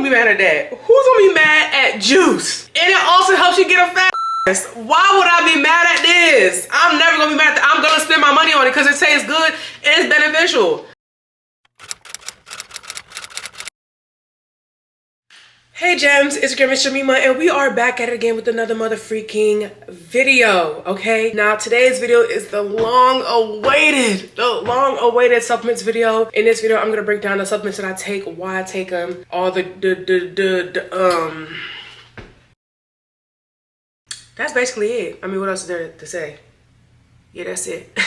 gonna be mad at that? Who's gonna be mad at juice? And it also helps you get a fat ass. Why would I be mad at this? I'm never gonna be mad at that. I'm gonna spend my money on it because it tastes good and it's beneficial. Hey gems, it's your girl Miss Shamima, and we are back at it again with another mother freaking video, okay? Now today's video is the long-awaited supplements video. In this video, I'm gonna break down the supplements that I take, why I take them, all that's basically it. I mean, what else is there to say? Yeah, that's it.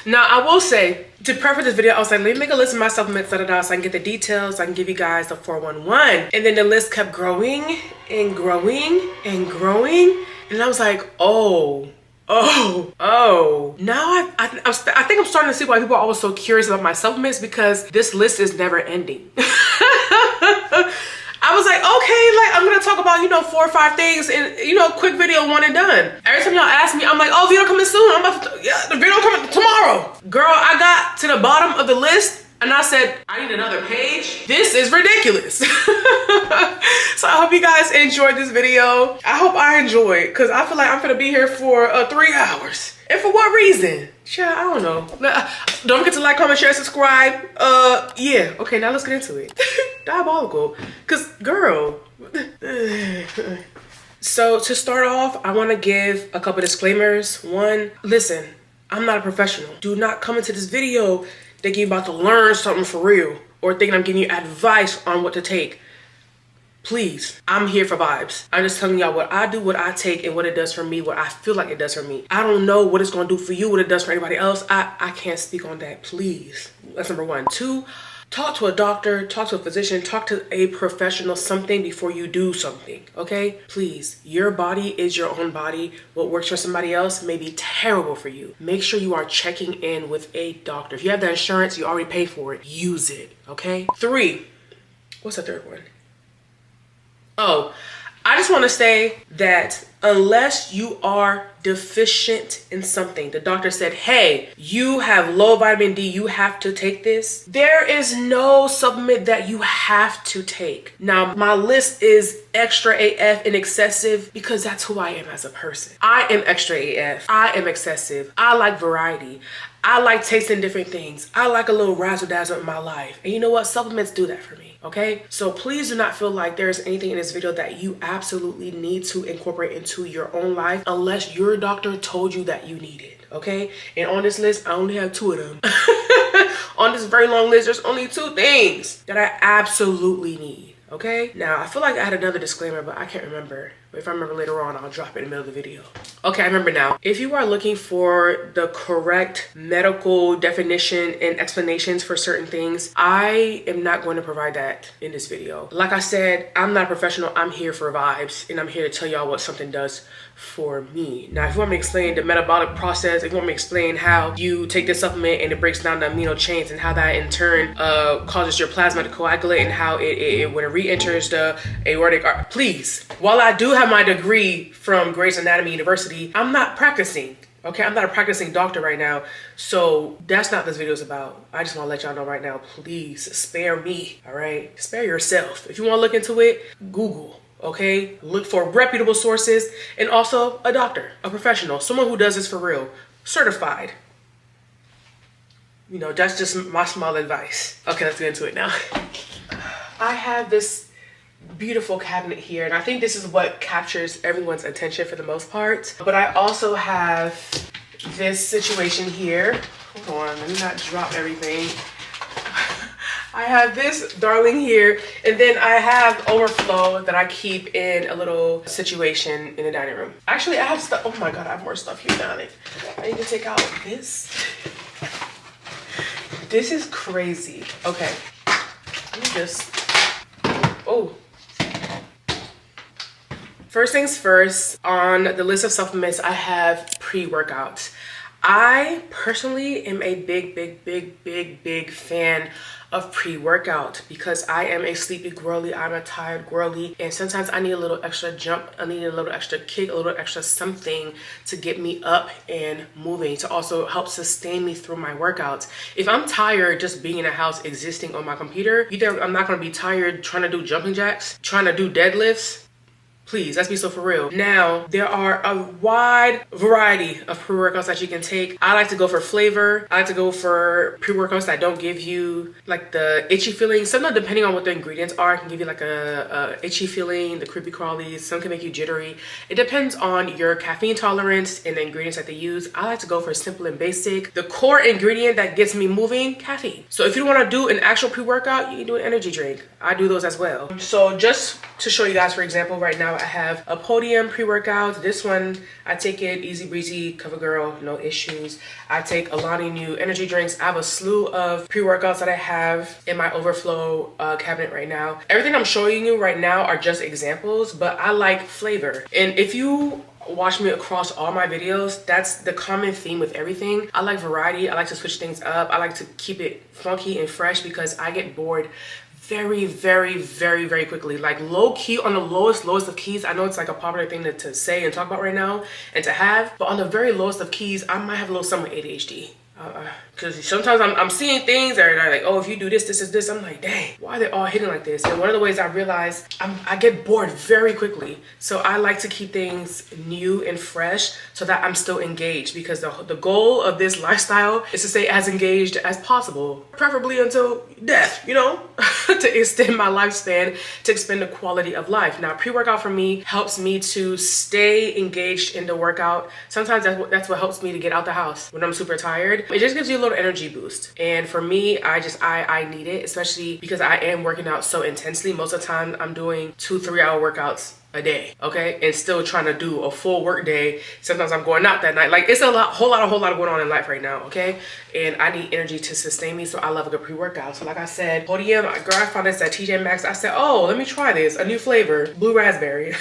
Now, I will say, to preface this video, I was like, let me make a list of my supplements, so I can get the details, so I can give you guys the 411. And then the list kept growing and growing and growing. And I was like, oh. Now I think I'm starting to see why people are always so curious about my supplements, because this list is never ending. I was like, okay, like I'm gonna talk about, 4 or 5 things and, quick video, one and done. Every time y'all ask me, I'm like, oh, video coming soon. I'm about to, yeah, the video coming tomorrow. Girl, I got to the bottom of the list and I said, I need another page. This is ridiculous. So I hope you guys enjoyed this video. I hope I enjoyed, because I feel like I'm gonna be here for 3 hours. And for what reason? Child, I don't know. Don't forget to like, comment, share, subscribe. Yeah. Okay, now let's get into it. Diabolical. Because, girl. So, to start off, I want to give a couple disclaimers. One, listen, I'm not a professional. Do not come into this video thinking you're about to learn something for real, or thinking I'm giving you advice on what to take. Please, I'm here for vibes. I'm just telling y'all what I do, what I take, and what it does for me, what I feel like it does for me. I don't know what it's gonna do for you, what it does for anybody else. I can't speak on that, please. That's number one. Two, talk to a doctor, talk to a physician, talk to a professional, something before you do something, okay? Please, your body is your own body. What works for somebody else may be terrible for you. Make sure you are checking in with a doctor. If you have the insurance, you already pay for it, use it, okay? Three, what's the third one? Oh, I just want to say that unless you are deficient in something, the doctor said, hey, you have low vitamin D, you have to take this. There is no supplement that you have to take. Now, my list is extra AF and excessive because that's who I am as a person. I am extra AF. I am excessive. I like variety. I like tasting different things. I like a little razzle dazzle in my life. And you know what? Supplements do that for me. Okay, so please do not feel like there's anything in this video that you absolutely need to incorporate into your own life unless your doctor told you that you need it. Okay, and on this list, I only have 2 of them. On this very long list, there's only 2 things that I absolutely need. Okay, now I feel like I had another disclaimer, but I can't remember. But if I remember later on, I'll drop it in the middle of the video. Okay, I remember now. If you are looking for the correct medical definition and explanations for certain things, I am not going to provide that in this video. Like I said, I'm not a professional. I'm here for vibes, and I'm here to tell y'all what something does for me. Now, if you want me to explain the metabolic process, if you want me to explain how you take this supplement and it breaks down the amino chains and how that in turn causes your plasma to coagulate and how when it re-enters the aortic artery, please. While I do have my degree from Grey's Anatomy University, I'm not practicing. Okay, I'm not a practicing doctor right now, so that's not what this video is about. I just want to let y'all know right now, please spare me, all right? Spare yourself. If you want to look into it, Google. Okay, look for reputable sources, and also a doctor, a professional, someone who does this for real, certified. That's just my small advice. Okay, let's get into it now. I have this beautiful cabinet here, and I think this is what captures everyone's attention for the most part. But I also have this situation here. Hold on, let me not drop everything. I have this darling here, and then I have overflow that I keep in a little situation in the dining room. Actually, I have stuff. Oh my God, I have more stuff here down it. I need to take out this. This is crazy. Okay, let me just, oh. First things first, on the list of supplements, I have pre-workouts. I personally am a big fan of pre-workout because I am a sleepy girly, I'm a tired girly, and sometimes I need a little extra jump, I need a little extra kick, a little extra something to get me up and moving, to also help sustain me through my workouts. If I'm tired just being in a house existing on my computer, you think I'm not gonna be tired trying to do jumping jacks, trying to do deadlifts? Please, let's be so for real. Now, there are a wide variety of pre-workouts that you can take. I like to go for flavor. I like to go for pre-workouts that don't give you like the itchy feeling. Sometimes depending on what the ingredients are, it can give you like a itchy feeling, the creepy crawlies. Some can make you jittery. It depends on your caffeine tolerance and the ingredients that they use. I like to go for simple and basic. The core ingredient that gets me moving, caffeine. So if you want to do an actual pre-workout, you can do an energy drink. I do those as well. So just to show you guys, for example, right now I have a Podium pre-workout. This one, I take it easy breezy, cover girl, no issues. I take Alani New energy drinks. I have a slew of pre-workouts that I have in my overflow cabinet right now. Everything I'm showing you right now are just examples, but I like flavor. And if you watch me across all my videos, that's the common theme with everything. I like variety. I like to switch things up. I like to keep it funky and fresh because I get bored very, very, very, very quickly. Like low key, on the lowest of keys. I know it's like a popular thing to say and talk about right now and to have, but on the very lowest of keys, I might have a little summer ADHD. Because sometimes I'm seeing things that are like, oh, if you do this, this is this. I'm like, dang, why are they all hitting like this? And one of the ways I realize I get bored very quickly. So I like to keep things new and fresh so that I'm still engaged, because the goal of this lifestyle is to stay as engaged as possible, preferably until death, you know, to extend my lifespan, to expand the quality of life. Now, pre-workout for me helps me to stay engaged in the workout. Sometimes that's what helps me to get out the house when I'm super tired. It just gives you a little energy boost. And for me, I need it, especially because I am working out so intensely. Most of the time I'm doing 2-3 hour workouts a day, okay, and still trying to do a full work day. Sometimes I'm going out that night. Like, it's a whole lot going on in life right now, okay, and I need energy to sustain me. So I love a good pre-workout. So like I said, Podium, girl, I found this at TJ Maxx. I said, oh, let me try this, a new flavor, blue raspberry.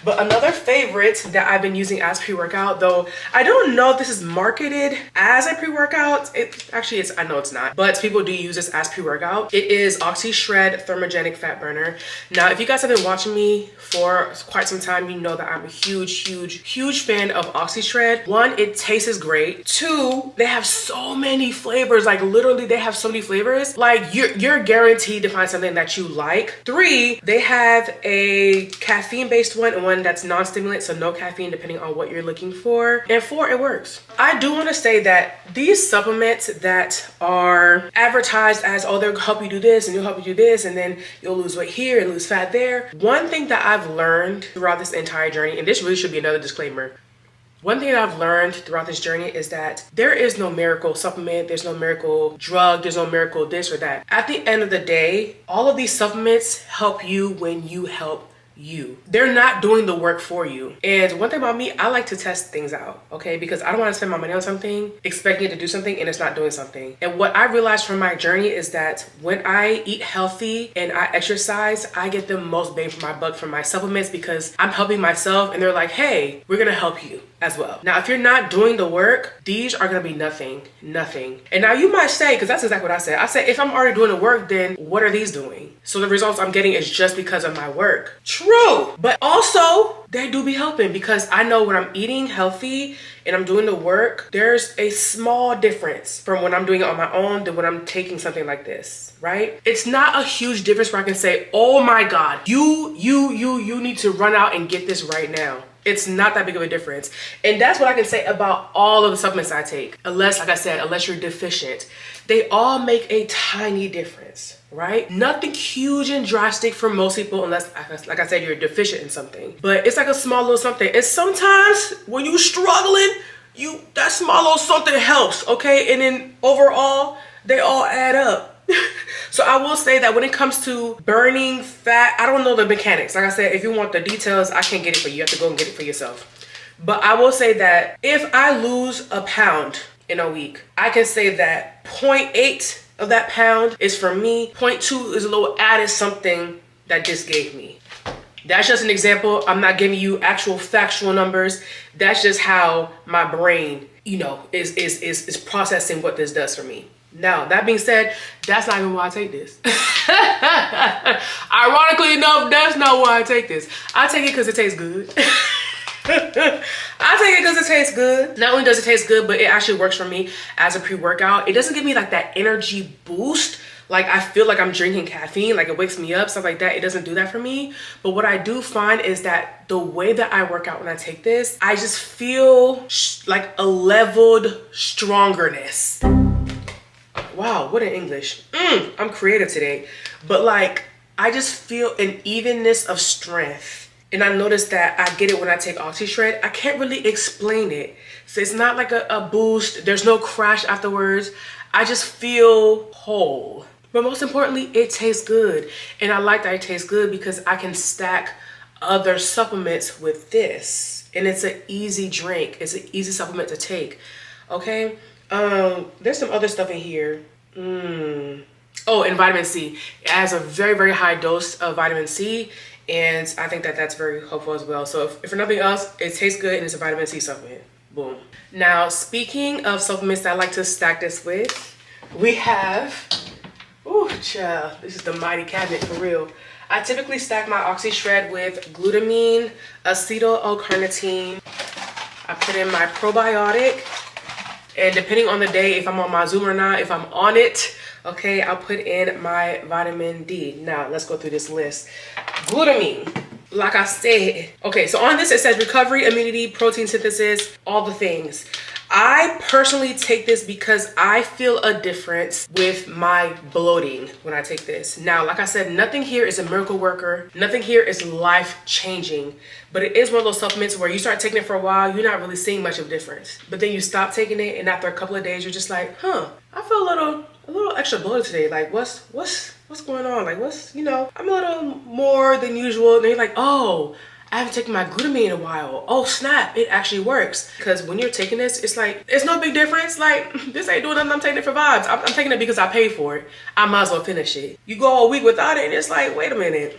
But another favorite that I've been using as pre-workout, though I don't know if this is marketed as a pre-workout. I know it's not, but people do use this as pre-workout. It is Oxy Shred Thermogenic Fat Burner. Now, if you guys have been watching me for quite some time, you know that I'm a huge fan of Oxy Shred. One, it tastes great. Two, they have so many flavors. Like literally, they have so many flavors. Like you're guaranteed to find something that you like. Three, they have a caffeine-based one and one that's non-stimulant, so no caffeine depending on what you're looking for. And four, it works. I do want to say that these supplements that are advertised as, oh, they'll help you do this and they'll help you do this and then you'll lose weight here and lose fat there. One thing that I've learned throughout this entire journey, and this really should be another disclaimer, one thing that I've learned throughout this journey is that there is no miracle supplement, there's no miracle drug, there's no miracle this or that. At the end of the day, all of these supplements help you when you help you. They're not doing the work for you. And one thing about me, I like to test things out, okay? Because I don't want to spend my money on something, expecting it to do something, and it's not doing something. And what I realized from my journey is that when I eat healthy and I exercise, I get the most bang for my buck from my supplements because I'm helping myself and they're like, hey, we're gonna help you as well. Now, if you're not doing the work, these are gonna be nothing. And now you might say, because that's exactly what I said. I said, if I'm already doing the work, then what are these doing? So the results I'm getting is just because of my work. True, but also they do be helping because I know when I'm eating healthy and I'm doing the work, there's a small difference from when I'm doing it on my own than when I'm taking something like this, right? It's not a huge difference where I can say, oh my God, you need to run out and get this right now. It's not that big of a difference. And that's what I can say about all of the supplements I take. Unless, like I said, unless you're deficient, they all make a tiny difference, right? Nothing huge and drastic for most people unless, like I said, you're deficient in something. But it's like a small little something. And sometimes when you're struggling, that small little something helps, okay? And then overall, they all add up. So I will say that when it comes to burning fat, I don't know the mechanics. Like I said, if you want the details, I can't get it for you. You have to go and get it for yourself. But I will say that if I lose a pound in a week, I can say that 0.8 of that pound is for me. 0.2 is a little added something that this gave me. That's just an example. I'm not giving you actual factual numbers. That's just how my brain, you know, is processing what this does for me. Now, that being said, that's not even why I take this. Ironically enough, that's not why I take this. I take it because it tastes good. I take it because it tastes good. Not only does it taste good, but it actually works for me as a pre-workout. It doesn't give me like that energy boost. Like I feel like I'm drinking caffeine, like it wakes me up, stuff like that. It doesn't do that for me. But what I do find is that the way that I work out when I take this, I just feel like a leveled strongerness. Wow, what in English? I'm creative today. But like, I just feel an evenness of strength. And I noticed that I get it when I take Oxy Shred. I can't really explain it. So it's not like a boost. There's no crash afterwards. I just feel whole. But most importantly, it tastes good. And I like that it tastes good because I can stack other supplements with this. And it's an easy drink. It's an easy supplement to take. Okay? There's some other stuff in here. Oh, and vitamin C. It has a very, very high dose of vitamin C. And I think that that's very helpful as well. So if for nothing else, it tastes good and it's a vitamin C supplement. Boom. Now, speaking of supplements that I like to stack this with, we have, ooh, child, this is the mighty cabinet for real. I typically stack my Oxy Shred with glutamine, acetyl L-Carnitine. I put in my probiotic. And depending on the day, if I'm on my Zoom or not, if I'm on it, okay, I'll put in my vitamin D. Now, let's go through this list. Glutamine, like I said. Okay, so on this, it says recovery, immunity, protein synthesis, all the things. I personally take this because I feel a difference with my bloating when I take this. Now, like I said, nothing here is a miracle worker. Nothing here is life-changing. But it is one of those supplements where you start taking it for a while, you're not really seeing much of a difference. But then you stop taking it, and after a couple of days, you're just like, huh, I feel a little extra bloated today. Like, what's going on? Like, I'm a little more than usual. And then you're like, oh, I haven't taken my glutamine in a while. Oh snap, it actually works. Because when you're taking this, it's like, it's no big difference. Like, this ain't doing nothing, I'm taking it for vibes. I'm taking it because I paid for it. I might as well finish it. You go a week without it and it's like, wait a minute.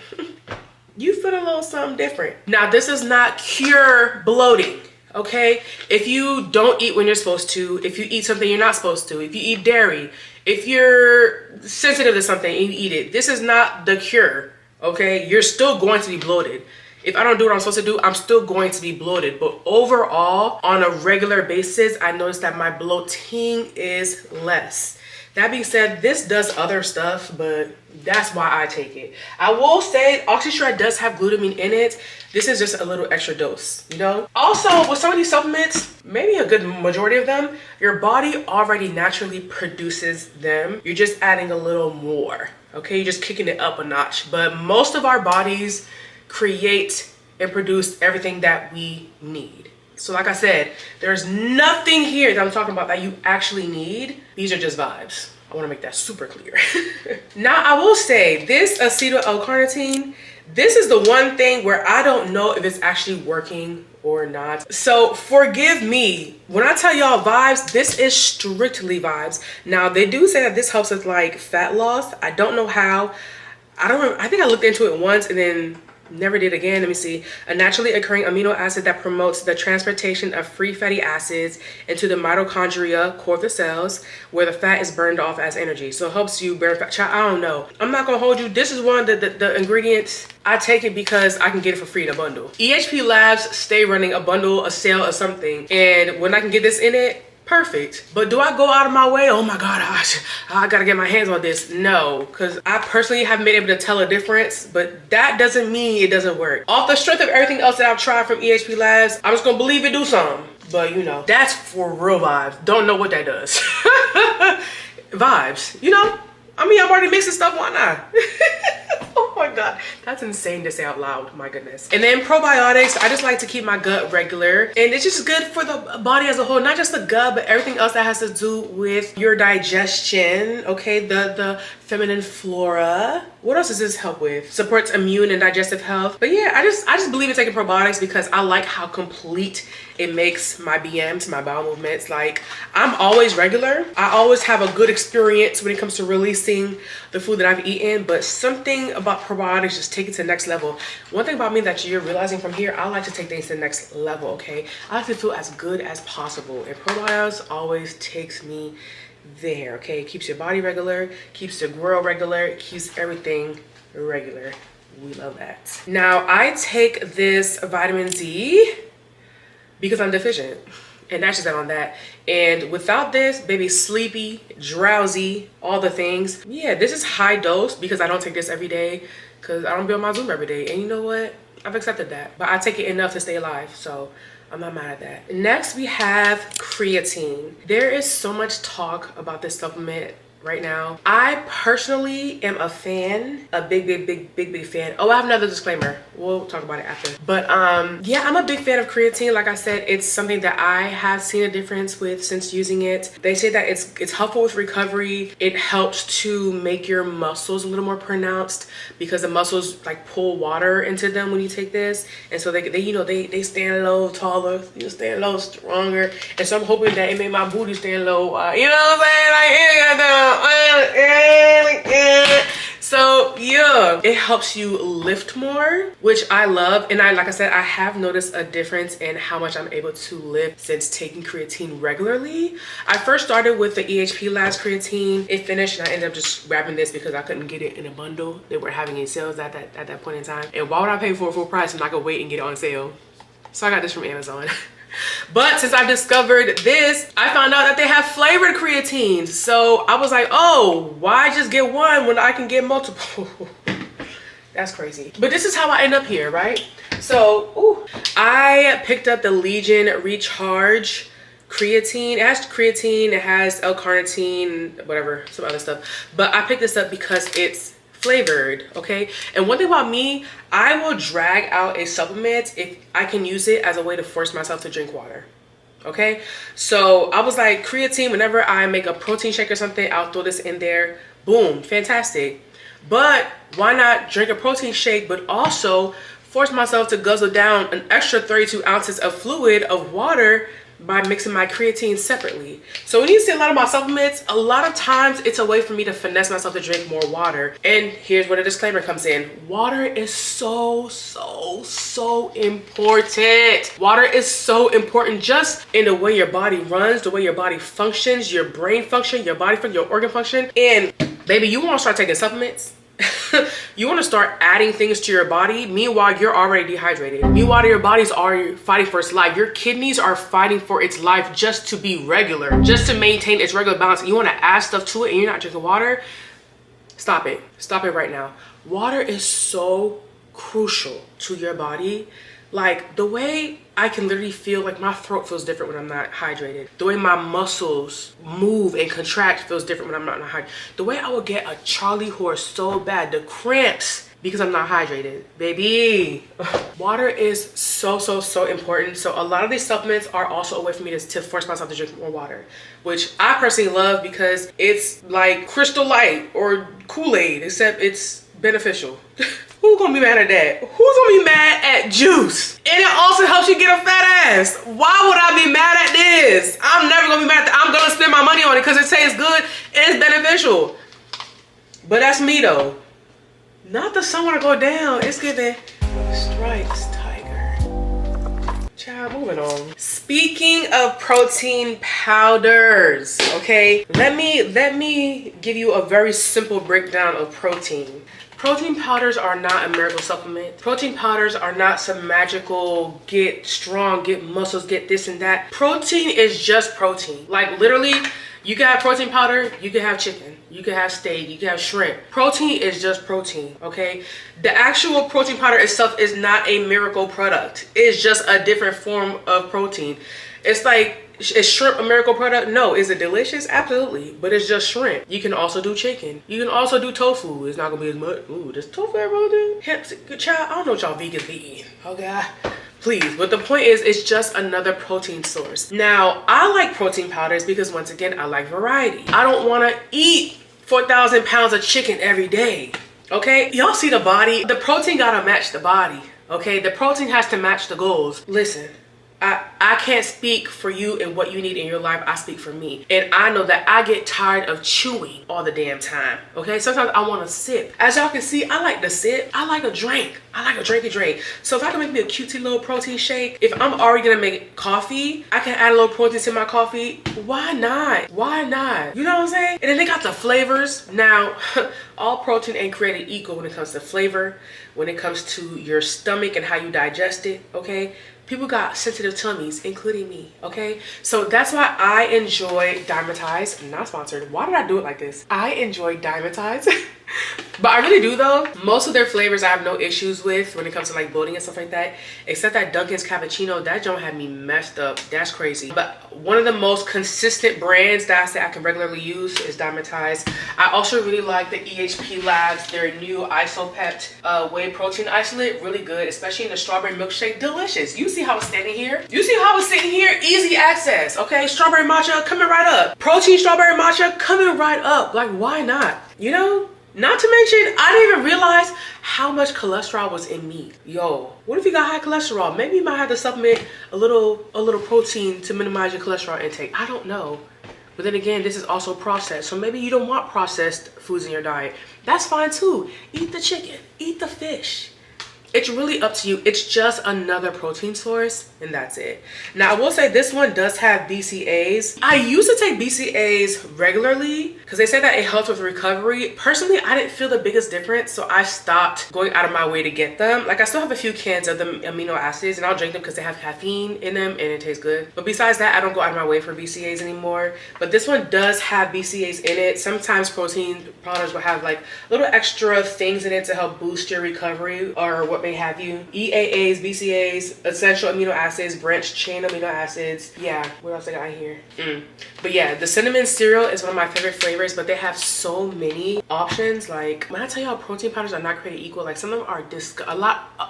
You feel a little something different. Now, this does not cure bloating, okay? If you don't eat when you're supposed to, if you eat something you're not supposed to, if you eat dairy, if you're sensitive to something and you eat it, this is not the cure, okay? You're still going to be bloated. If I don't do what I'm supposed to do, I'm still going to be bloated. But overall, on a regular basis, I notice that my bloating is less. That being said, this does other stuff, but that's why I take it. I will say Oxy Shred does have glutamine in it. This is just a little extra dose, you know? Also, with some of these supplements, maybe a good majority of them, your body already naturally produces them. You're just adding a little more, okay? You're just kicking it up a notch. But most of our bodies create and produce everything that we need. So like I said, there's nothing here that I'm talking about that you actually need. These are just vibes. I want to make that super clear. Now, I will say this acetyl L-Carnitine, this is the one thing where I don't know if it's actually working or not. So forgive me. When I tell y'all vibes, this is strictly vibes. Now, they do say that this helps with like fat loss. I don't know how. I think I looked into it once and then never did again. Let me see. A naturally occurring amino acid that promotes the transportation of free fatty acids into the mitochondria, core of the cells, where the fat is burned off as energy. So it helps you burn fat. I don't know. I'm not gonna hold you. This is one of the ingredients. I take it because I can get it for free in a bundle. EHP Labs stay running a bundle, a sale, or something. And when I can get this in it, perfect. But do I go out of my way? Oh my God, I gotta get my hands on this. No, because I personally haven't been able to tell a difference, but that doesn't mean it doesn't work. Off the strength of everything else that I've tried from EHP Labs, I'm just gonna believe it do something. But you know, that's for real vibes. Don't know what that does. Vibes, you know? I mean, I'm already mixing stuff, why not? Oh my God, that's insane to say out loud, my goodness. And then probiotics, I just like to keep my gut regular. And it's just good for the body as a whole, not just the gut, but everything else that has to do with your digestion, okay? The feminine flora. What else does this help with? Supports immune and digestive health. But yeah, I just believe in taking probiotics because I like how complete it makes my BMs, my bowel movements. Like, I'm always regular. I always have a good experience when it comes to releasing the food that I've eaten, but something about probiotics just take it to the next level. One thing about me that you're realizing from here, I like to take things to the next level, okay? I like to feel as good as possible, and probiotics always takes me there, okay? It keeps your body regular, keeps the grill regular, keeps everything regular. We love that. Now, I take this vitamin D because I'm deficient. And that's just that on that. And without this, baby, sleepy, drowsy, all the things. Yeah, this is high dose because I don't take this every day because I don't be on my Zoom every day. And you know what? I've accepted that. But I take it enough to stay alive. So I'm not mad at that. Next, we have creatine. There is so much talk about this supplement right now. I personally am a fan, a big fan. Oh, I have another disclaimer. We'll talk about it after. But yeah, I'm a big fan of creatine. Like I said, it's something that I have seen a difference with since using it. They say that it's helpful with recovery. It helps to make your muscles a little more pronounced because the muscles like pull water into them when you take this, and so they you know they stand a little taller, you stand a little stronger. And so I'm hoping that it made my booty stand low. You know what I'm saying? Like, so yeah, it helps you lift more, which I love. And like I said, I have noticed a difference in how much I'm able to lift since taking creatine regularly. I first started with the EHP Labs creatine. It finished and I ended up just grabbing this because I couldn't get it in a bundle. They were having any sales at that point in time. And why would I pay for a full price when I could wait and get it on sale? So I got this from Amazon. But since I've discovered this, I found out that they have flavored creatines. So I was like, oh, why just get one when I can get multiple? That's crazy. But this is how I end up here, right? So I picked up the Legion Recharge creatine. It has creatine, it has L-Carnitine, whatever, some other stuff. But I picked this up because it's flavored, okay? And one thing about me, I will drag out a supplement if I can use it as a way to force myself to drink water, okay? So I was like, creatine, whenever I make a protein shake or something, I'll throw this in there. Boom, fantastic. But why not drink a protein shake but also force myself to guzzle down an extra 32 ounces of fluid of water by mixing my creatine separately. So when you see a lot of my supplements, a lot of times it's a way for me to finesse myself to drink more water. And here's where the disclaimer comes in. Water is so important. Water is so important just in the way your body runs, the way your body functions, your brain function, your body function, your organ function. And baby, you want to start taking supplements? You want to start adding things to your body. Meanwhile, you're already dehydrated. Meanwhile, your body's already fighting for its life. Your kidneys are fighting for its life just to be regular, just to maintain its regular balance. You want to add stuff to it and you're not drinking water? Stop it. Stop it right now. Water is so crucial to your body. Like the way I can literally feel like my throat feels different when I'm not hydrated. The way my muscles move and contract feels different when I'm not hydrated. The way I would get a Charlie horse so bad, the cramps, because I'm not hydrated. Baby, water is so important. So a lot of these supplements are also a way for me to force myself to drink more water, which I personally love because it's like Crystal Light or Kool-Aid, except it's beneficial. Who's gonna be mad at that? Who's gonna be mad at juice? And it also helps you get a fat ass. Why would I be mad at this? I'm never gonna be mad at that. I'm gonna spend my money on it because it tastes good and it's beneficial. But that's me though. Not the sun wanna go down. It's giving strikes tiger. Child, moving on. Speaking of protein powders, okay? Let me give you a very simple breakdown of protein. Protein powders are not a miracle supplement. Protein powders are not some magical get strong, get muscles, get this and that. Protein is just protein. Like literally, you can have protein powder, you can have chicken, you can have steak, you can have shrimp. Protein is just protein, okay? The actual protein powder itself is not a miracle product. It's just a different form of protein. It's like, is shrimp a miracle product? No. Is it delicious? Absolutely. But it's just shrimp. You can also do chicken. You can also do tofu. It's not gonna be as much. Ooh, does tofu have protein? Good child. I don't know what y'all vegans be eating. Okay. Please. But the point is, it's just another protein source. Now, I like protein powders because once again, I like variety. I don't want to eat 4,000 pounds of chicken every day. Okay? Y'all see the body? The protein gotta match the body. Okay? The protein has to match the goals. Listen. I can't speak for you and what you need in your life. I speak for me. And I know that I get tired of chewing all the damn time. Okay? Sometimes I want to sip. As y'all can see, I like to sip. I like a drink. I like a drinky drink. So if I can make me a cutesy little protein shake, if I'm already gonna make coffee, I can add a little protein to my coffee. Why not? Why not? You know what I'm saying? And then they got the flavors. Now, all protein ain't created equal when it comes to flavor, when it comes to your stomach and how you digest it, okay? People got sensitive tummies, including me, okay? So that's why I enjoy Dymatize. Not sponsored. Why did I do it like this? I enjoy Dymatize. But I really do though. Most of their flavors I have no issues with when it comes to like bloating and stuff like that. Except that Dunkin's Cappuccino, that don't have me messed up. That's crazy. But one of the most consistent brands that I say I can regularly use is Dymatize. I also really like the EHP Labs, their new Isopept whey protein isolate. Really good, especially in the strawberry milkshake. Delicious. You see how it's standing here? You see how it's sitting here? Easy access, okay? Strawberry matcha coming right up. Protein strawberry matcha coming right up. Like, why not? You know? Not to mention, I didn't even realize how much cholesterol was in meat. Yo, what if you got high cholesterol? Maybe you might have to supplement a little protein to minimize your cholesterol intake. I don't know. But then again, this is also processed. So maybe you don't want processed foods in your diet. That's fine too. Eat the chicken, eat the fish. It's really up to you. It's just another protein source and that's it. Now I will say this one does have BCAAs. I used to take BCAAs regularly because they say that it helps with recovery. Personally, I didn't feel the biggest difference, so I stopped going out of my way to get them. Like I still have a few cans of the amino acids and I'll drink them because they have caffeine in them and it tastes good. But besides that, I don't go out of my way for BCAAs anymore. But this one does have BCAAs in it. Sometimes protein powders will have like little extra things in it to help boost your recovery or what may have you. EAAs, BCAAs, essential amino acids, branched chain amino acids. Yeah, what else I got here? But yeah, the cinnamon cereal is one of my favorite flavors, but they have so many options. Like when I tell y'all protein powders are not created equal, like some of them are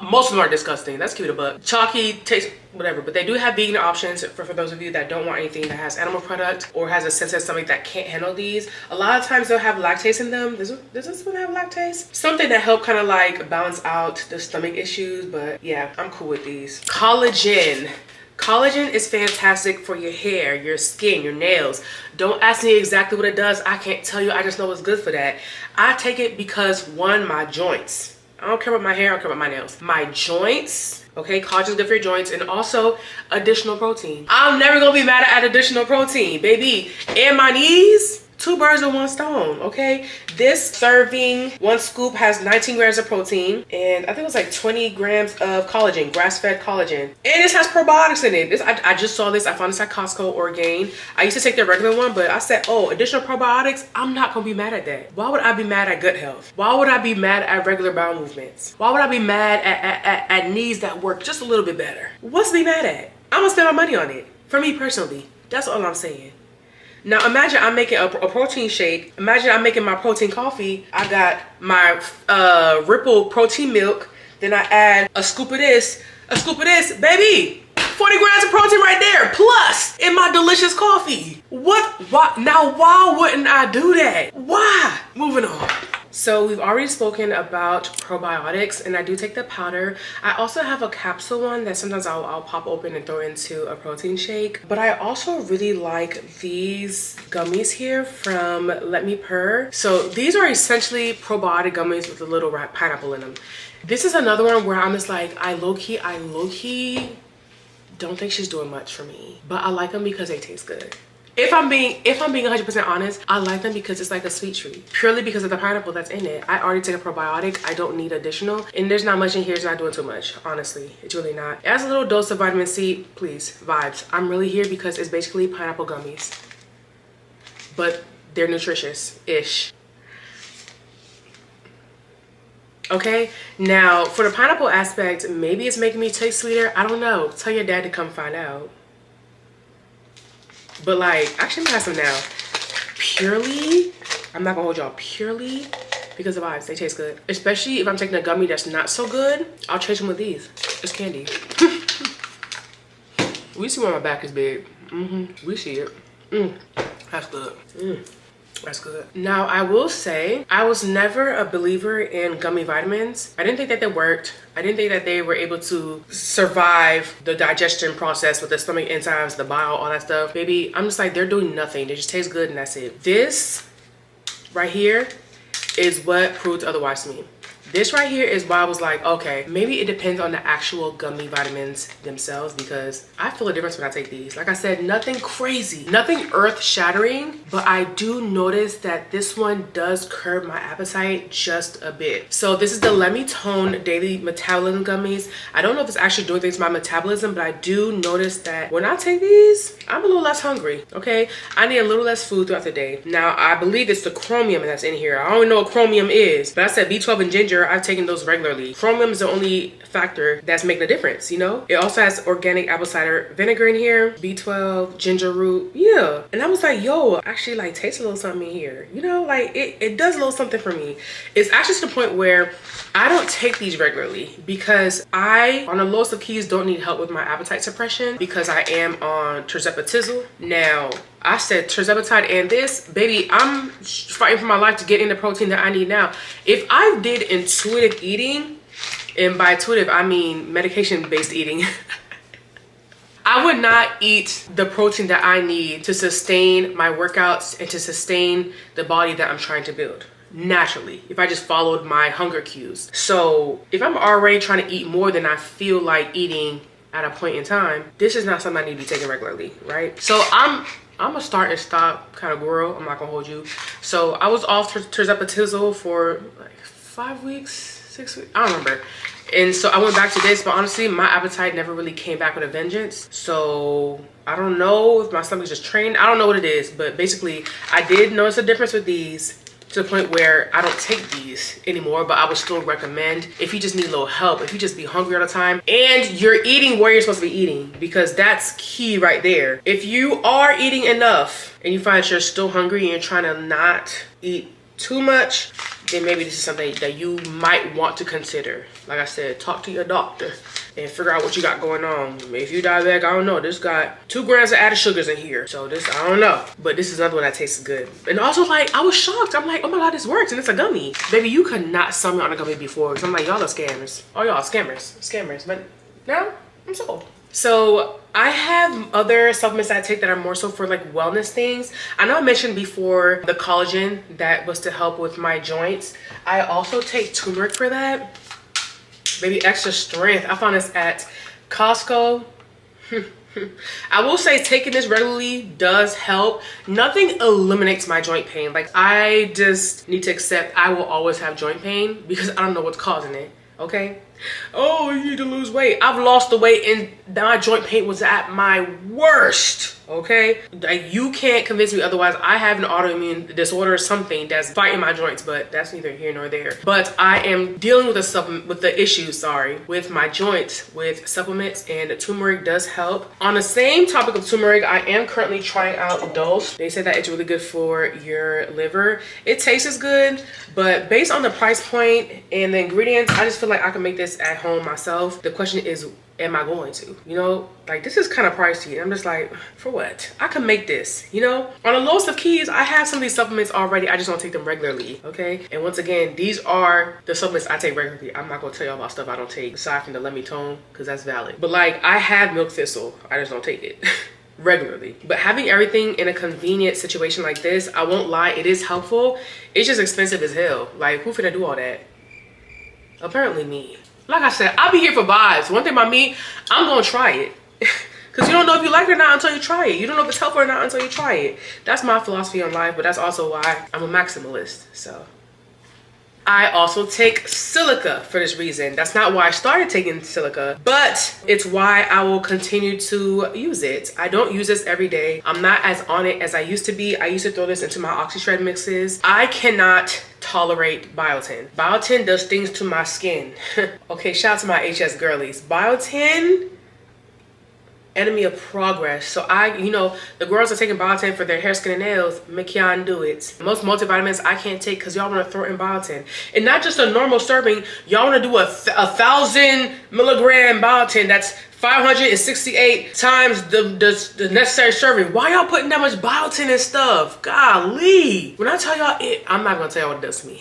most of them are disgusting. That's cute, but chalky taste, whatever. But they do have vegan options for those of you that don't want anything that has animal product or has a sensitive stomach that can't handle these. A lot of times they'll have lactase in them. Does this one have lactase? Something that help kind of like balance out the stomach issues. But yeah, I'm cool with these. Collagen. Collagen is fantastic for your hair, your skin, your nails. Don't ask me exactly what it does. I can't tell you. I just know it's good for that. I take it because one, my joints. I don't care about my hair. I don't care about my nails. My joints. Okay, collagen is good for your joints, and also additional protein. I'm never gonna be mad at additional protein, baby. And my knees. 2 birds with 1 stone, okay? This serving, 1 scoop has 19 grams of protein, and I think it was like 20 grams of collagen, grass-fed collagen. And this has probiotics in it. I just saw this. I found this at Costco or Gain. I used to take their regular one, but I said, oh, additional probiotics, I'm not gonna be mad at that. Why would I be mad at gut health? Why would I be mad at regular bowel movements? Why would I be mad at knees that work just a little bit better? What's to be mad at? I'm gonna spend my money on it. For me personally, that's all I'm saying. Now imagine I'm making a protein shake. Imagine I'm making my protein coffee. I got my Ripple protein milk. Then I add a scoop of this, baby. 40 grams of protein right there, plus in my delicious coffee. What? Why? Now, why wouldn't I do that? Why? Moving on. So we've already spoken about probiotics, and I do take the powder. I also have a capsule one that sometimes I'll pop open and throw into a protein shake. But I also really like these gummies here from Lemme Purr. So these are essentially probiotic gummies with a little pineapple in them. This is another one where I'm just like, I low-key don't think she's doing much for me. But I like them because they taste good. If I'm being 100% honest, I like them because it's like a sweet treat. Purely because of the pineapple that's in it. I already take a probiotic. I don't need additional. And there's not much in here. It's not doing too much, honestly. It's really not. It has a little dose of vitamin C. Please, vibes. I'm really here because it's basically pineapple gummies. But they're nutritious-ish. Okay, now for the pineapple aspect, maybe it's making me taste sweeter. I don't know. Tell your dad to come find out. But like, actually I'm gonna have some now. Purely, I'm not gonna hold y'all, purely because of vibes, they taste good. Especially if I'm taking a gummy that's not so good, I'll chase them with these. It's candy. We see why my back is big. We see it. That's good. That's good. Now, I will say, I was never a believer in gummy vitamins. I didn't think that they worked. I didn't think that they were able to survive the digestion process with the stomach enzymes, the bile, all that stuff. Baby, I'm just like, they're doing nothing. They just taste good and that's it. This right here is what proved otherwise to me. This right here is why I was like, okay, maybe it depends on the actual gummy vitamins themselves, because I feel a difference when I take these. Like I said, nothing crazy, nothing earth shattering, but I do notice that this one does curb my appetite just a bit. So this is the Lemme Tone Daily Metabolism Gummies. I don't know if it's actually doing things to my metabolism, but I do notice that when I take these, I'm a little less hungry, okay? I need a little less food throughout the day. Now, I believe it's the chromium that's in here. I don't even know what chromium is, but I said B12 and ginger, I've taken those regularly. Chromium is the only factor that's making a difference, you know? It also has organic apple cider vinegar in here, B12, ginger root, yeah. And I was like, yo, actually like taste a little something in here. You know, like it does a little something for me. It's actually to the point where I don't take these regularly because I, on the lowest of keys, don't need help with my appetite suppression because I am on tirzepatide. Now, I said tirzepatide and this, baby, I'm fighting for my life to get in the protein that I need now. If I did intuitive eating, and by intuitive, I mean medication-based eating, I would not eat the protein that I need to sustain my workouts and to sustain the body that I'm trying to build naturally, if I just followed my hunger cues. So if I'm already trying to eat more than I feel like eating at a point in time, this is not something I need to be taking regularly, right? So I'm a start and stop kind of girl. I'm not gonna hold you. So I was off tirzepatide for like 5 weeks, 6 weeks, I don't remember. And so I went back to this, but honestly, my appetite never really came back with a vengeance. So I don't know if my stomach's just trained. I don't know what it is, but basically I did notice a difference with these to the point where I don't take these anymore, but I would still recommend if you just need a little help, if you just be hungry all the time and you're eating where you're supposed to be eating, because that's key right there. If you are eating enough and you find that you're still hungry and you're trying to not eat too much, then maybe this is something that you might want to consider. Like I said, talk to your doctor and figure out what you got going on. If you diabetic, I don't know. This got 2 grams of added sugars in here. So this, I don't know. But this is another one that tastes good. And also, like, I was shocked. I'm like, oh my God, this works. And it's a gummy. Baby, you could not sell me on a gummy before. Because I'm like, y'all are scammers. Oh, y'all scammers. But now, I'm sold. So I have other supplements that I take that are more so for like wellness things. I know I mentioned before the collagen that was to help with my joints. I also take turmeric for that. Maybe extra strength. I found this at Costco. I will say taking this regularly does help. Nothing eliminates my joint pain. Like, I just need to accept I will always have joint pain because I don't know what's causing it. Okay? Oh, you need to lose weight. I've lost the weight and my joint pain was at my worst. Okay? Like, you can't convince me otherwise. I have an autoimmune disorder or something that's fighting my joints, but that's neither here nor there. But I am dealing with the issues, with my joints with supplements, and the turmeric does help. On the same topic of turmeric, I am currently trying out Dose. They said that it's really good for your liver. It tastes good, but based on the price point and the ingredients, I just feel like I can make this at home myself. The question is, am I going to? You know, like, this is kind of pricey. I'm just like, for what? I can make this, you know? On the lowest of keys, I have some of these supplements already. I just don't take them regularly, okay? And once again, these are the supplements I take regularly. I'm not gonna tell y'all about stuff I don't take aside from the Lemme Tone, because that's valid. But like, I have milk thistle. I just don't take it regularly. But having everything in a convenient situation like this, I won't lie, it is helpful. It's just expensive as hell. Like, who finna do all that? Apparently me. Like I said, I'll be here for vibes. One thing about me, I'm gonna try it. Because you don't know if you like it or not until you try it. You don't know if it's helpful or not until you try it. That's my philosophy on life, but that's also why I'm a maximalist, so. I also take Silica for this reason. That's not why I started taking Silica, but it's why I will continue to use it. I don't use this every day. I'm not as on it as I used to be. I used to throw this into my Oxy Shred mixes. I cannot tolerate biotin. Biotin does things to my skin. Okay, shout out to my HS girlies. Biotin, enemy of progress. So you know, the girls are taking biotin for their hair, skin, and nails. Make y'all do it. Most multivitamins I can't take because y'all want to throw in biotin. And not just a normal serving. Y'all want to do a 1,000 milligram biotin. That's 568 times the necessary serving. Why y'all putting that much biotin and stuff? Golly. When I tell y'all I'm not gonna tell y'all what it does to me,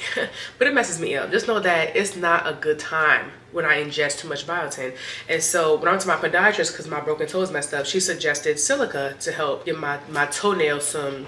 but it messes me up. Just know that it's not a good time when I ingest too much biotin. And so when I went to my podiatrist because my broken toe is messed up, she suggested Silica to help give my toenails some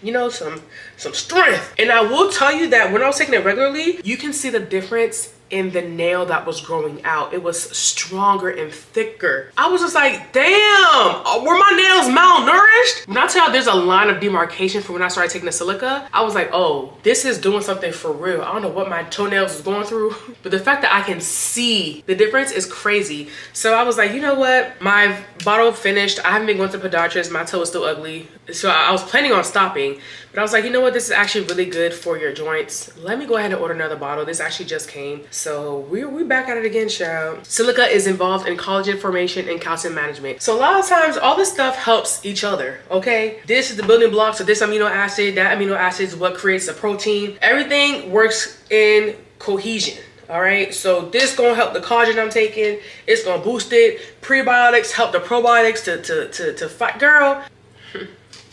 you know, some strength. And I will tell you that when I was taking it regularly, you can see the difference in the nail that was growing out. It was stronger and thicker. I was just like, damn, were my nails malnourished? When I tell you there's a line of demarcation from when I started taking the Silica, I was like, oh, this is doing something for real. I don't know what my toenails was going through, but the fact that I can see the difference is crazy. So I was like, you know what? My bottle finished. I haven't been going to the podiatrist. My toe is still ugly. So I was planning on stopping, but I was like, you know what? This is actually really good for your joints. Let me go ahead and order another bottle. This actually just came. So we back at it again, child. Silica is involved in collagen formation and calcium management. So a lot of times, all this stuff helps each other, okay? This is the building blocks of this amino acid. That amino acid is what creates the protein. Everything works in cohesion. All right, so this gonna help the collagen I'm taking. It's gonna boost it. Prebiotics help the probiotics to fight. Girl,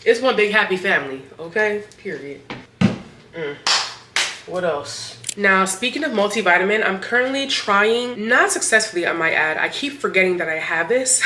it's one big happy family, okay? Period. What else? Now, speaking of multivitamin, I'm currently trying, not successfully I might add, I keep forgetting that I have this,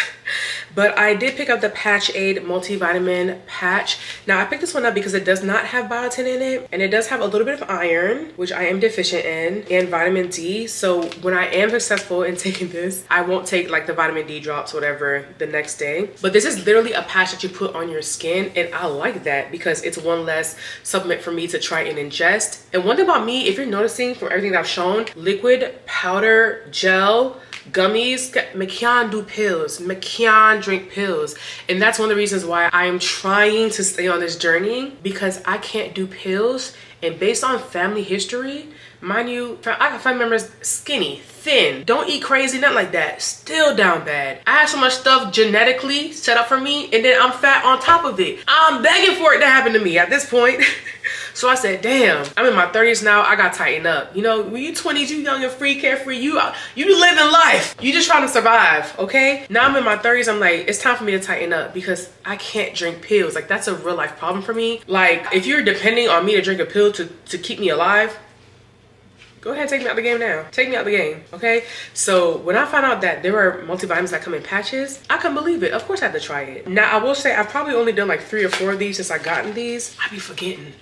but I did pick up the Patch Aid multivitamin patch. Now, I picked this one up because it does not have biotin in it, and it does have a little bit of iron, which I am deficient in, and vitamin D. So when I am successful in taking this, I won't take like the vitamin D drops, whatever, the next day. But this is literally a patch that you put on your skin, and I like that because it's one less supplement for me to try and ingest. And one thing about me, if you're noticing from everything that I've shown, liquid, powder, gel, gummies, me can't do pills, me can't drink pills. And that's one of the reasons why I'm trying to stay on this journey, because I can't do pills. And based on family history, mind you, I got family members skinny, thin, don't eat crazy, nothing like that, still down bad. I have so much stuff genetically set up for me, and then I'm fat on top of it. I'm begging for it to happen to me at this point. So I said, damn, I'm in my 30s now, I gotta tighten up. You know, when you 20s, you young and free, carefree, you living life. You just trying to survive, okay? Now I'm in my 30s, I'm like, it's time for me to tighten up because I can't drink pills. Like, that's a real life problem for me. Like, if you're depending on me to drink a pill to keep me alive, go ahead and take me out the game now. Take me out the game, okay? So when I found out that there were multivitamins that come in patches, I couldn't believe it. Of course I had to try it. Now I will say I've probably only done like 3 or 4 of these since I gotten these. I be forgetting.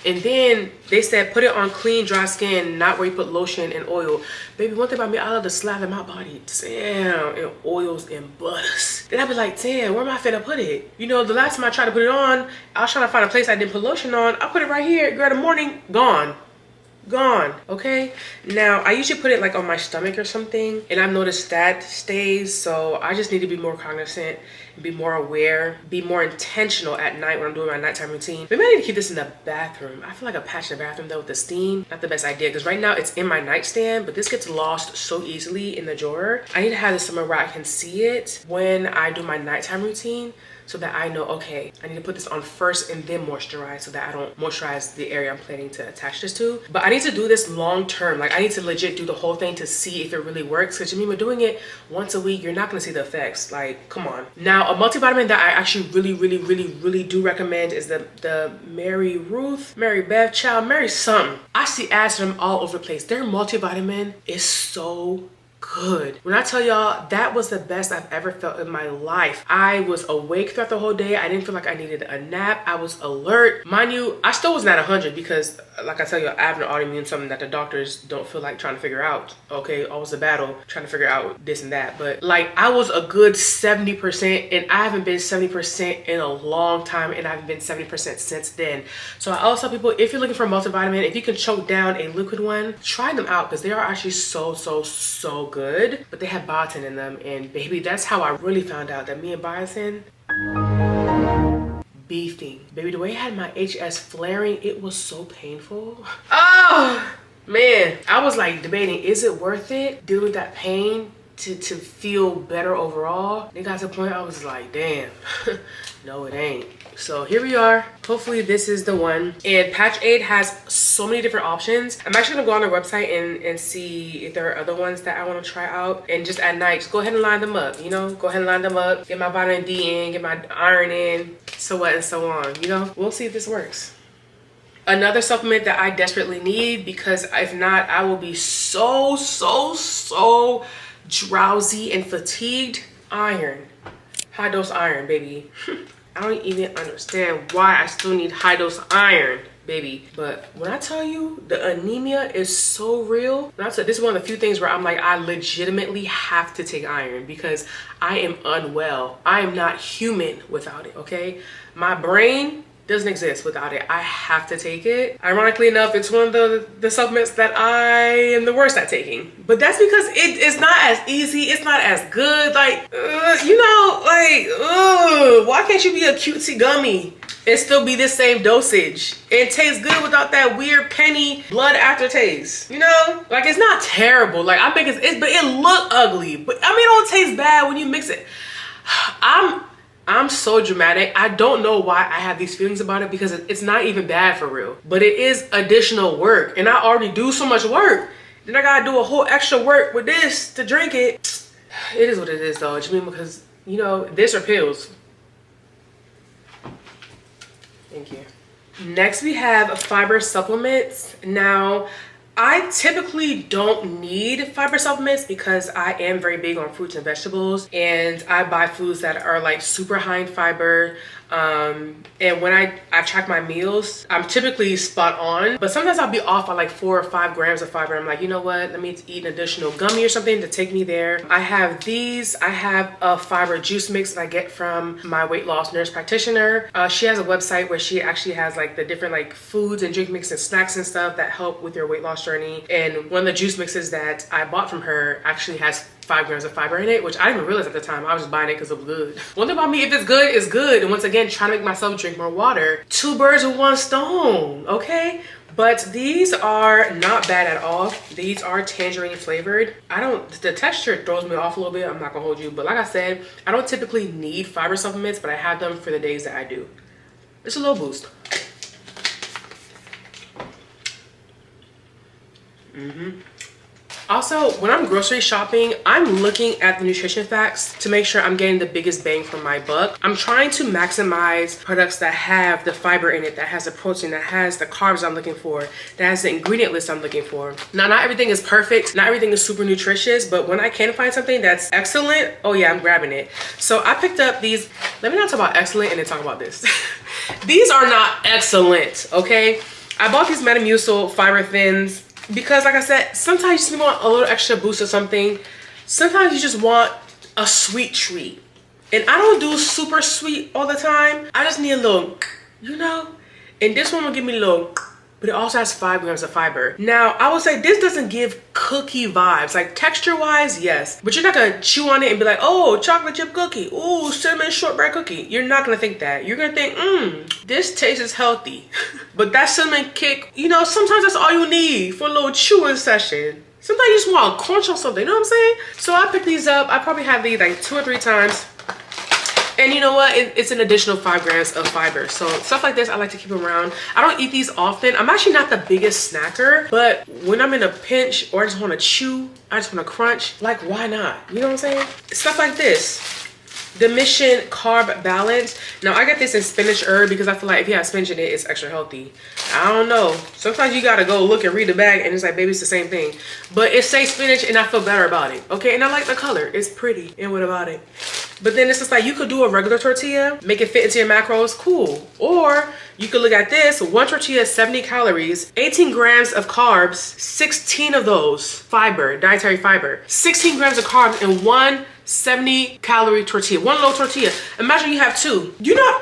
And then they said put it on clean, dry skin, not where you put lotion and oil. Baby, one thing about me, I love to slather my body, damn, in oils and butters. Then I be like, damn, where am I finna put it? You know, the last time I tried to put it on, I was trying to find a place I didn't put lotion on. I put it right here, girl, in the morning, gone, okay? Now I usually put it like on my stomach or something, and I've noticed that stays. So I just need to be more cognizant, be more aware, be more intentional at night when I'm doing my nighttime routine. Maybe I need to keep this in the bathroom. I feel like a patch in the bathroom though with the steam, not the best idea, because right now it's in my nightstand, but this gets lost so easily in the drawer. I need to have this somewhere where I can see it when I do my nighttime routine, so that I know, okay, I need to put this on first and then moisturize, so that I don't moisturize the area I'm planning to attach this to. But I need to do this long term. Like, I need to legit do the whole thing to see if it really works, because you mean, we're doing it once a week, you're not gonna see the effects. Like, come on. Now, a multivitamin that I actually really do recommend is the Mary Beth, child, Mary something. I see ads for them all over the place. Their multivitamin is so good. When I tell y'all, that was the best I've ever felt in my life. I was awake throughout the whole day. I didn't feel like I needed a nap. I was alert. Mind you, I still wasn't at 100 because, like I tell you, I have an autoimmune, something that the doctors don't feel like trying to figure out. Okay, always a battle trying to figure out this and that. But like, I was a good 70%, and I haven't been 70% in a long time, and I haven't been 70% since then. So I always tell people, if you're looking for a multivitamin, if you can choke down a liquid one, try them out, because they are actually so good, but they have biotin in them. And baby, that's how I really found out that me and biotin beefing. Baby, the way I had my HS flaring, it was so painful. Oh man, I was like debating, is it worth it dealing with that pain to feel better overall? It got to the point I was like, damn, no it ain't. So here we are. Hopefully this is the one. And Patch Aid has so many different options. I'm actually gonna go on their website and see if there are other ones that I want to try out. And just at night, just go ahead and line them up, you know? Go ahead and line them up, get my vitamin D in, get my iron in, so what and so on, you know? We'll see if this works. Another supplement that I desperately need, because if not, I will be so drowsy and fatigued. Iron. High dose iron, baby. I don't even understand why I still need high dose iron, baby. But when I tell you the anemia is so real, this is one of the few things where I'm like, I legitimately have to take iron because I am unwell. I am not human without it, okay? My brain doesn't exist without it. I have to take it. Ironically enough, it's one of the supplements that I am the worst at taking. But that's because it's not as easy. It's not as good. Like, you know, like, why can't you be a cutesy gummy and still be the same dosage? It tastes good without that weird penny blood aftertaste. You know, like it's not terrible. Like I think but it look ugly. But I mean, it don't taste bad when you mix it. I'm so dramatic. I don't know why I have these feelings about it because it's not even bad for real. But it is additional work. And I already do so much work. Then I gotta do a whole extra work with this to drink it. It is what it is though. Just mean because, you know, this or pills. Thank you. Next we have fiber supplements. Now, I typically don't need fiber supplements because I am very big on fruits and vegetables, and I buy foods that are like super high in fiber. And when I track my meals, I'm typically spot on, but sometimes I'll be off by like 4 or 5 grams of fiber. I'm like, you know what? Let me eat an additional gummy or something to take me there. I have these. I have a fiber juice mix that I get from my weight loss nurse practitioner. She has a website where she actually has like the different like foods and drink mix and snacks and stuff that help with your weight loss journey. And one of the juice mixes that I bought from her actually has 5 grams of fiber in it, which I didn't even realize at the time. I was just buying it because it was good. One thing about me, if it's good, it's good. And once again, trying to make myself drink more water. 2 birds with 1 stone, okay? But these are not bad at all. These are tangerine flavored. The texture throws me off a little bit. I'm not gonna hold you. But like I said, I don't typically need fiber supplements, but I have them for the days that I do. It's a little boost. Also, when I'm grocery shopping, I'm looking at the nutrition facts to make sure I'm getting the biggest bang for my buck. I'm trying to maximize products that have the fiber in it, that has the protein, that has the carbs I'm looking for, that has the ingredient list I'm looking for. Now, not everything is perfect. Not everything is super nutritious, but when I can find something that's excellent, oh yeah, I'm grabbing it. So I picked up these. Let me not talk about excellent and then talk about this. These are not excellent, okay? I bought these Metamucil fiber thins because, like I said, sometimes you just want a little extra boost or something. Sometimes you just want a sweet treat. And I don't do super sweet all the time. I just need a little, you know? And this one will give me a little, but it also has 5 grams of fiber. Now, I would say this doesn't give cookie vibes. Like texture-wise, yes. But you're not gonna chew on it and be like, oh, chocolate chip cookie. Ooh, cinnamon shortbread cookie. You're not gonna think that. You're gonna think, this tastes healthy. But that cinnamon kick, you know, sometimes that's all you need for a little chewing session. Sometimes you just want to crunch on something, you know what I'm saying? So I picked these up. I probably have these like 2 or 3 times. And you know what? It's an additional 5 grams of fiber. So stuff like this, I like to keep around. I don't eat these often. I'm actually not the biggest snacker, but when I'm in a pinch or I just want to chew, I just want to crunch, like why not? You know what I'm saying? Stuff like this. The Mission Carb Balance. Now I get this in spinach herb because I feel like if you have spinach in it, it's extra healthy. I don't know. Sometimes you gotta go look and read the bag and it's like, baby, it's the same thing. But it says spinach and I feel better about it. Okay, and I like the color. It's pretty. And what about it? But then it's just like, you could do a regular tortilla, make it fit into your macros, cool. Or you could look at this, 1 tortilla, 70 calories, 18 grams of carbs, 16 of those fiber, dietary fiber, 16 grams of carbs in 1 70-calorie tortilla, 1 little tortilla. Imagine you have 2. You know,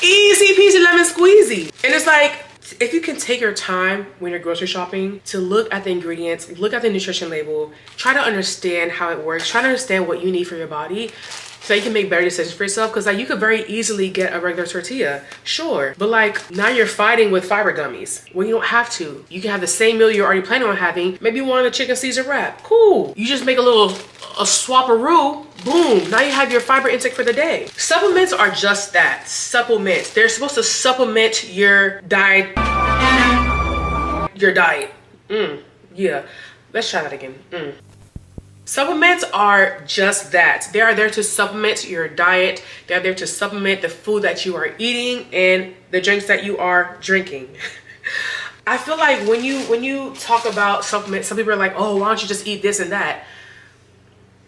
easy peasy lemon squeezy. And it's like, if you can take your time when you're grocery shopping to look at the ingredients, look at the nutrition label, try to understand how it works, try to understand what you need for your body so you can make better decisions for yourself. Because like, you could very easily get a regular tortilla, sure, but like now you're fighting with fiber gummies when you don't have to. You can have the same meal you're already planning on having. Maybe you want a chicken Caesar wrap, cool. You just make a swap-a-roo, boom, now you have your fiber intake for the day. Supplements are just that, supplements. They're supposed to supplement your diet. Yeah, let's try that again. Supplements are just that. They are there to supplement your diet. They're there to supplement the food that you are eating and the drinks that you are drinking. I feel like when you talk about supplements, some people are like, oh, why don't you just eat this and that?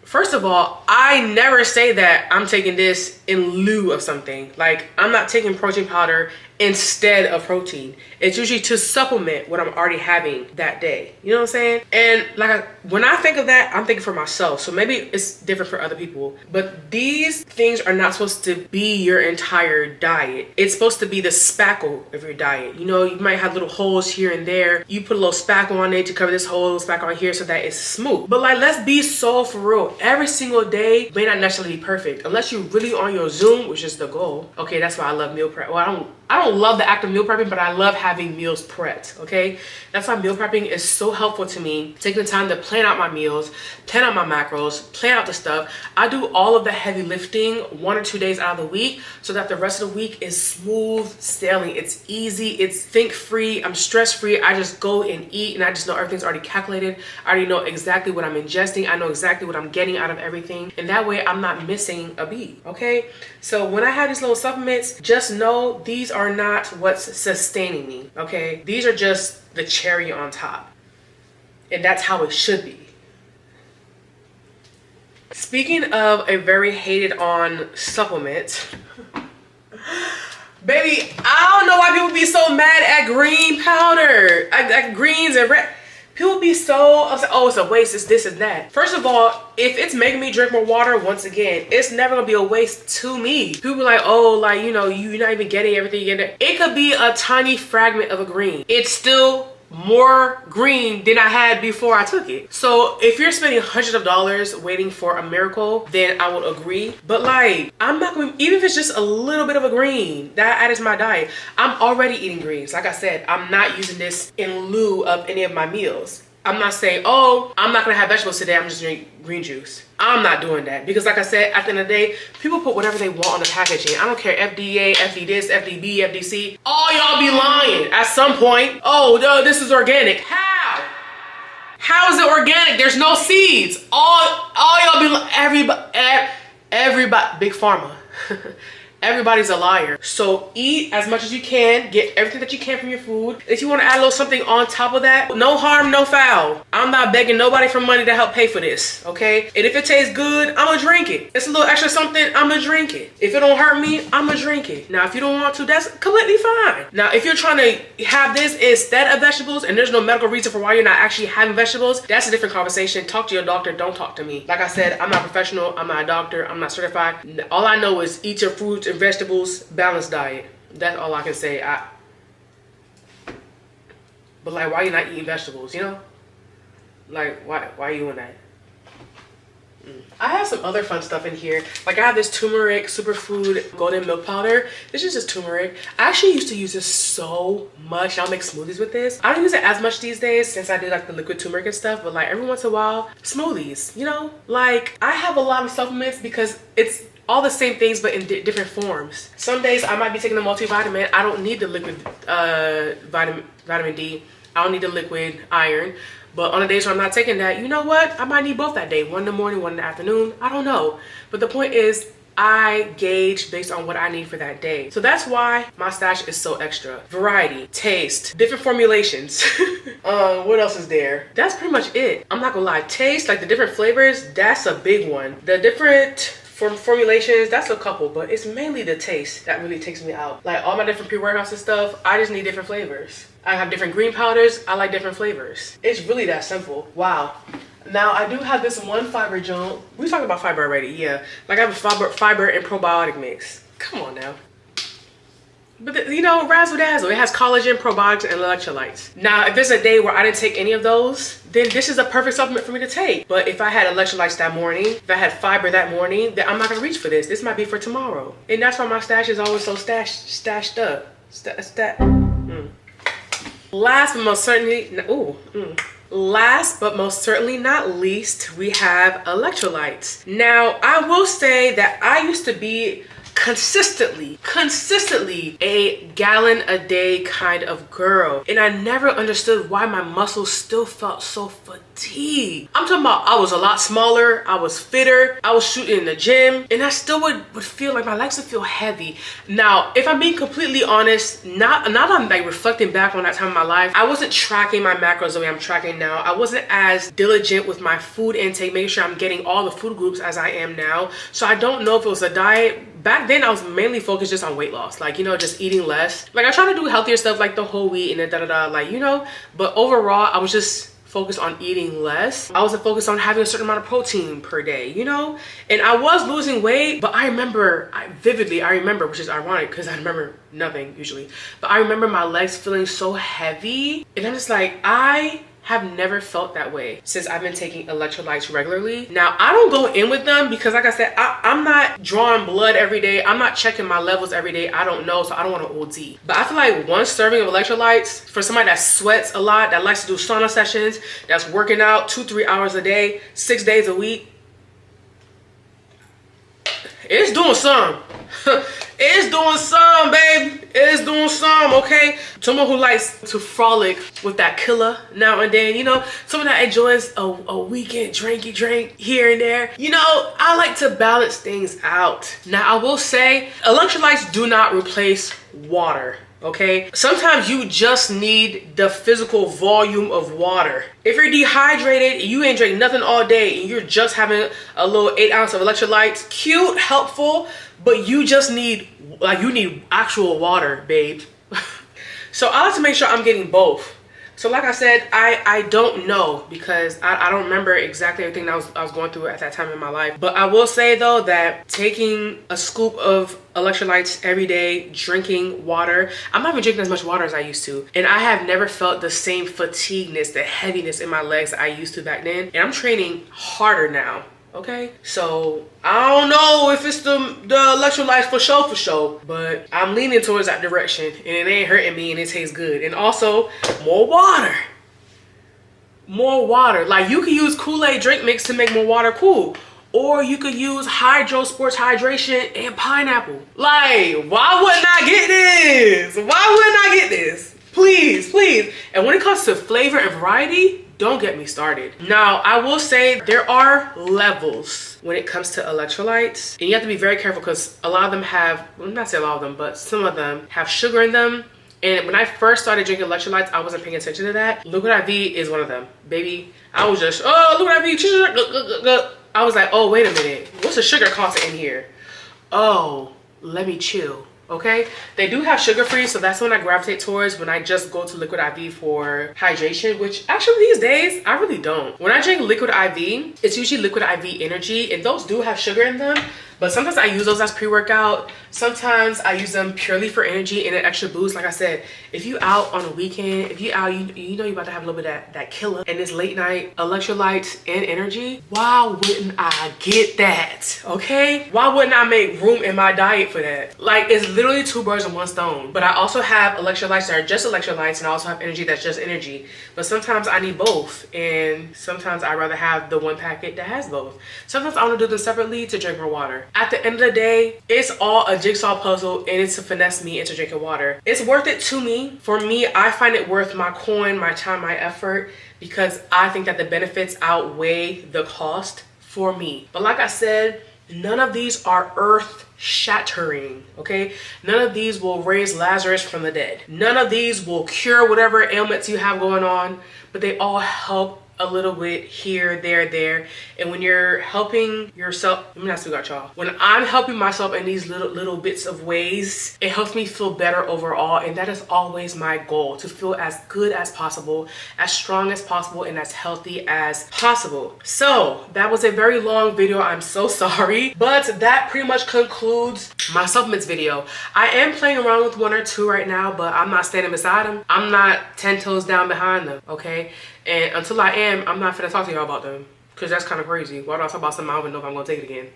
First of all, I never say that I'm taking this in lieu of something. Like, I'm not taking protein powder instead of protein. It's usually to supplement what I'm already having that day. You know what I'm saying? And like, when I think of that, I'm thinking for myself. So maybe it's different for other people. But these things are not supposed to be your entire diet. It's supposed to be the spackle of your diet. You know, you might have little holes here and there. You put a little spackle on it to cover this hole, spackle on here so that it's smooth. But like, let's be so for real. Every single day may not necessarily be perfect. Unless you're really on your Zoom, which is the goal. Okay, that's why I love meal prep. Well, I don't love the act of meal prepping, but I love having meals prepped, okay? That's why meal prepping is so helpful to me. Taking the time to plan out my meals, plan out my macros, plan out the stuff. I do all of the heavy lifting 1 or 2 days out of the week so that the rest of the week is smooth sailing. It's easy, it's think-free, I'm stress-free. I just go and eat and I just know everything's already calculated. I already know exactly what I'm ingesting. I know exactly what I'm getting out of everything. And that way I'm not missing a beat, okay? So when I have these little supplements, just know these are not what's sustaining me, okay? These are just the cherry on top. And that's how it should be. Speaking of a very hated on supplement, baby, I don't know why people be so mad at green powder, at greens and red. People be so upset, oh, it's a waste, it's this and that. First of all, if it's making me drink more water, once again, it's never gonna be a waste to me. People be like, oh, like, you know, you're not even getting everything you get. It could be a tiny fragment of a green. It's still more green than I had before I took it. So if you're spending hundreds of dollars waiting for a miracle, then I would agree. But like, I'm not gonna, even if it's just a little bit of a green that I added to my diet, I'm already eating greens. Like I said, I'm not using this in lieu of any of my meals. I'm not saying, oh, I'm not gonna have vegetables today, I'm just drinking green juice. I'm not doing that because like I said, at the end of the day, people put whatever they want on the packaging. I don't care, FDA, FD this, FDB, FDC. All y'all be lying at some point. Oh, no, this is organic. How? How is it organic? There's no seeds. All y'all be, everybody, big pharma. Everybody's a liar. So eat as much as you can. Get everything that you can from your food. If you want to add a little something on top of that, no harm, no foul. I'm not begging nobody for money to help pay for this, okay? And if it tastes good, I'm gonna drink it. It's a little extra something, I'm gonna drink it. If it don't hurt me, I'm gonna drink it. Now, if you don't want to, that's completely fine. Now, if you're trying to have this instead of vegetables and there's no medical reason for why you're not actually having vegetables, that's a different conversation. Talk to your doctor, don't talk to me. Like I said, I'm not a professional, I'm not a doctor, I'm not certified. All I know is eat your fruits and vegetables, balanced diet. That's all I can say. But like, why you not eating vegetables, you know? Like, why are you doing that? I have some other fun stuff in here. Like, I have this turmeric superfood golden milk powder. This is just turmeric. I actually used to use this so much. I'll make smoothies with this. I don't use it as much these days since I do like the liquid turmeric and stuff, but like every once in a while, smoothies, you know? Like, I have a lot of supplements because it's all the same things but in different forms. Some days I might be taking the multivitamin. I don't need the liquid vitamin D. I don't need the liquid iron. But on the days where I'm not taking that, you know what? I might need both that day. One in the morning, one in the afternoon. I don't know. But the point is, I gauge based on what I need for that day. So that's why my stash is so extra. Variety, taste, different formulations. What else is there? That's pretty much it. I'm not gonna lie. Taste, like the different flavors, that's a big one. The different formulations, that's a couple, but it's mainly the taste that really takes me out. Like all my different pre-workouts and stuff, I just need different flavors. I have different green powders, I like different flavors. It's really that simple. Wow. Now I do have this one fiber junk. We talked about fiber already, yeah. Like I have a fiber and probiotic mix. Come on now. But you know, razzle dazzle. It has collagen, probiotics, and electrolytes. Now, if it's a day where I didn't take any of those, then this is a perfect supplement for me to take. But if I had electrolytes that morning, if I had fiber that morning, then I'm not gonna reach for this. This might be for tomorrow. And that's why my stash is always so stashed up. Last but most certainly not least, we have electrolytes. Now, I will say that I used to be consistently a gallon a day kind of girl. And I never understood why my muscles still felt so fatigued. I'm talking about I was a lot smaller, I was fitter, I was shooting in the gym, and I still would feel like my legs would feel heavy. Now, if I'm being completely honest, now that I'm like reflecting back on that time of my life, I wasn't tracking my macros the way I'm tracking now. I wasn't as diligent with my food intake, making sure I'm getting all the food groups as I am now. So I don't know if it was a diet. Back then I was mainly focused just on weight loss, like, you know, just eating less. Like I try to do healthier stuff like the whole wheat and the da-da-da, like, you know, but overall I was just focused on eating less. I wasn't focused on having a certain amount of protein per day, you know? And I was losing weight, but I remember, vividly, which is ironic because I remember nothing usually, but I remember my legs feeling so heavy. And I'm just like, I have never felt that way since I've been taking electrolytes regularly. Now, I don't go in with them because like I said, I'm not drawing blood every day. I'm not checking my levels every day. I don't know, so I don't want to OD. But I feel like one serving of electrolytes for somebody that sweats a lot, that likes to do sauna sessions, that's working out 2-3 hours a day, 6 days a week, it's doing some. It's doing some, babe. It's doing some, okay? Someone who likes to frolic with that killer now and then, you know, someone that enjoys a weekend drinky drink here and there. You know, I like to balance things out. Now, I will say, electrolytes do not replace water. Okay, sometimes you just need the physical volume of water. If you're dehydrated, you ain't drink nothing all day and you're just having a little 8 ounce of electrolytes, cute, helpful, but you just need, like, you need actual water, babe. So I like to make sure I'm getting both. So like I said, I don't know because I don't remember exactly everything that I was going through at that time in my life. But I will say though that taking a scoop of electrolytes every day, drinking water, I'm not even drinking as much water as I used to. And I have never felt the same fatigueness, the heaviness in my legs that I used to back then. And I'm training harder now. Okay, so I don't know if it's the electrolytes for sure, but I'm leaning towards that direction and it ain't hurting me and it tastes good. And also more water. Like you could use Kool-Aid drink mix to make more water cool. Or you could use Hydreau Sports Hydration and pineapple. Like, why wouldn't I get this? Please. And when it comes to flavor and variety, don't get me started. Now, I will say there are levels when it comes to electrolytes. And you have to be very careful because a lot of them have, well, not say a lot of them, but some of them have sugar in them. And when I first started drinking electrolytes, I wasn't paying attention to that. Liquid IV is one of them. Baby, I was just, oh, Liquid IV. I was like, oh, wait a minute. What's the sugar content in here? Oh, let me chill. Okay, they do have sugar-free, so that's when I gravitate towards when I just go to Liquid IV for hydration, which actually these days I really don't. When I drink Liquid IV, it's usually Liquid IV Energy, and those do have sugar in them, but sometimes I use those as pre-workout. Sometimes I use them purely for energy and an extra boost. Like I said, if you out on a weekend, if you out, you know you're about to have a little bit of that killer and it's late night electrolytes and energy, why wouldn't I get that? Okay, why wouldn't I make room in my diet for that? Like, it's literally 2 birds with 1 stone. But I also have electrolytes that are just electrolytes, and I also have energy that's just energy. But sometimes I need both, and sometimes I'd rather have the one packet that has both. Sometimes I want to do them separately to drink more water. At the end of the day, it's all a jigsaw puzzle, and it's to finesse me into drinking water. It's worth it to me. For me, I find it worth my coin, my time, my effort, because I think that the benefits outweigh the cost for me. But like I said, none of these are earth shattering, okay? None of these will raise Lazarus from the dead. None of these will cure whatever ailments you have going on, but they all help a little bit here, there. And when you're helping yourself, let me not speak about y'all. When I'm helping myself in these little bits of ways, it helps me feel better overall. And that is always my goal, to feel as good as possible, as strong as possible, and as healthy as possible. So that was a very long video. I'm so sorry, but that pretty much concludes my supplements video. I am playing around with 1 or 2 right now, but I'm not standing beside them. I'm not 10 toes down behind them, okay? And until I am, I'm not finna talk to y'all about them, because that's kind of crazy. Why do I talk about something I don't even know if I'm gonna take it again?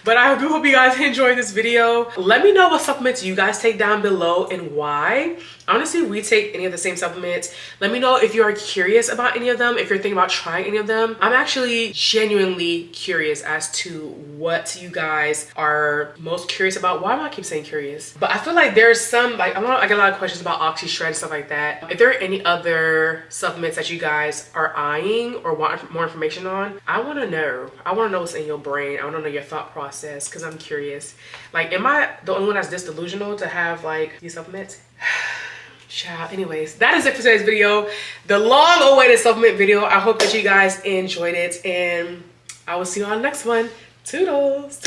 But I do hope you guys enjoyed this video. Let me know what supplements you guys take down below and why. Honestly, we take any of the same supplements. Let me know if you are curious about any of them, if you're thinking about trying any of them. I'm actually genuinely curious as to what you guys are most curious about. Why do I keep saying curious? But I feel like there's some, like, I get a lot of questions about Oxy Shred and stuff like that. If there are any other supplements that you guys are eyeing or want more information on, I want to know. I want to know what's in your brain. I want to know your thought process because I'm curious. Like, am I the only one that's this delusional to have like these supplements? Child. Anyways, that is it for today's video. The long awaited supplement video. I hope that you guys enjoyed it, and I will see you on the next one. Toodles.